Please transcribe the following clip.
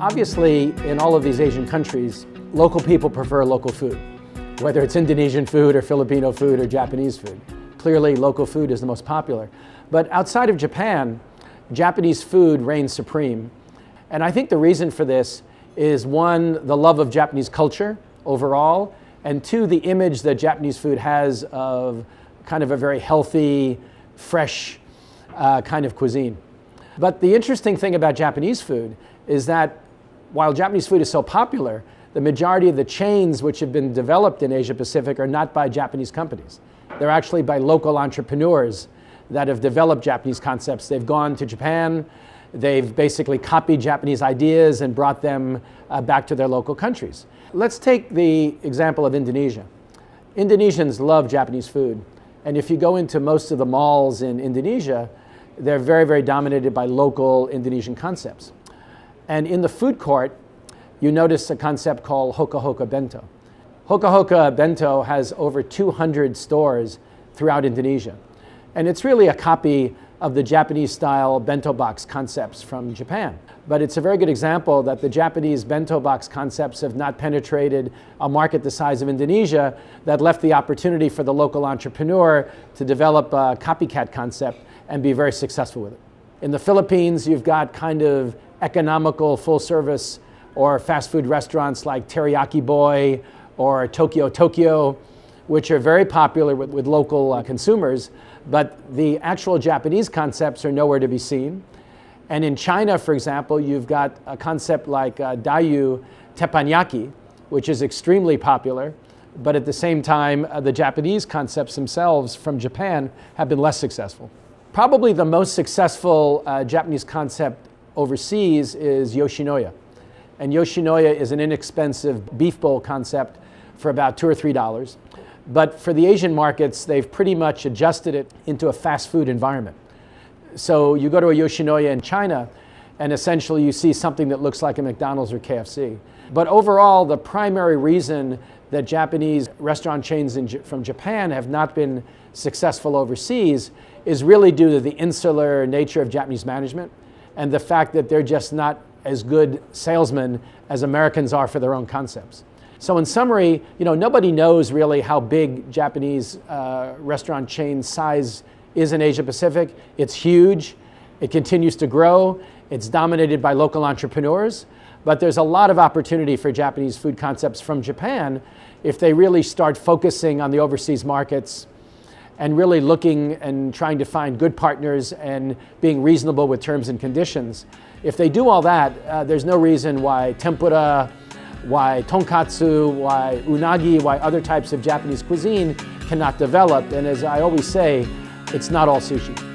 Obviously, in all of these Asian countries, local people prefer local food, whether it's Indonesian food or Filipino food or Japanese food. Clearly, local food is the most popular. But outside of Japan, Japanese food reigns supreme. And I think the reason for this is one, the love of Japanese culture overall, and two, the image that Japanese food has of kind of a very healthy, fresh kind of cuisine. But the interesting thing about Japanese food is that while Japanese food is so popular, the majority of the chains which have been developed in Asia Pacific are not by Japanese companies. They're actually by local entrepreneurs that have developed Japanese concepts. They've gone to Japan, they've basically copied Japanese ideas and brought them back to their local countries. Let's take the example of Indonesia. Indonesians love Japanese food. And if you go into most of the malls in Indonesia, they're very, very dominated by local Indonesian concepts. And in the food court, you notice a concept called Hoka Hoka Bento. Hoka Hoka Bento has over 200 stores throughout Indonesia. And it's really a copy of the Japanese-style bento box concepts from Japan. But it's a very good example that the Japanese bento box concepts have not penetrated a market the size of Indonesia, that left the opportunity for the local entrepreneur to develop a copycat concept and be very successful with it. In the Philippines, you've got kind of economical full-service or fast food restaurants like Teriyaki Boy or Tokyo, which are very popular with local consumers, but the actual Japanese concepts are nowhere to be seen. And in China, for example, you've got a concept like Dayu Teppanyaki, which is extremely popular, but at the same time, the Japanese concepts themselves from Japan have been less successful. Probably the most successful Japanese concept overseas is Yoshinoya. And Yoshinoya is an inexpensive beef bowl concept for about $2 or $3. But for the Asian markets, they've pretty much adjusted it into a fast food environment. So you go to a Yoshinoya in China, and essentially you see something that looks like a McDonald's or KFC. But overall, the primary reason that Japanese restaurant chains from Japan have not been successful overseas is really due to the insular nature of Japanese management and the fact that they're just not as good salesmen as Americans are for their own concepts. So in summary, nobody knows really how big Japanese restaurant chain size is in Asia Pacific. It's huge. It continues to grow. It's dominated by local entrepreneurs. But there's a lot of opportunity for Japanese food concepts from Japan if they really start focusing on the overseas markets and really looking and trying to find good partners and being reasonable with terms and conditions. If they do all that, there's no reason why tempura, why tonkatsu, why unagi, why other types of Japanese cuisine cannot develop. And as I always say, it's not all sushi.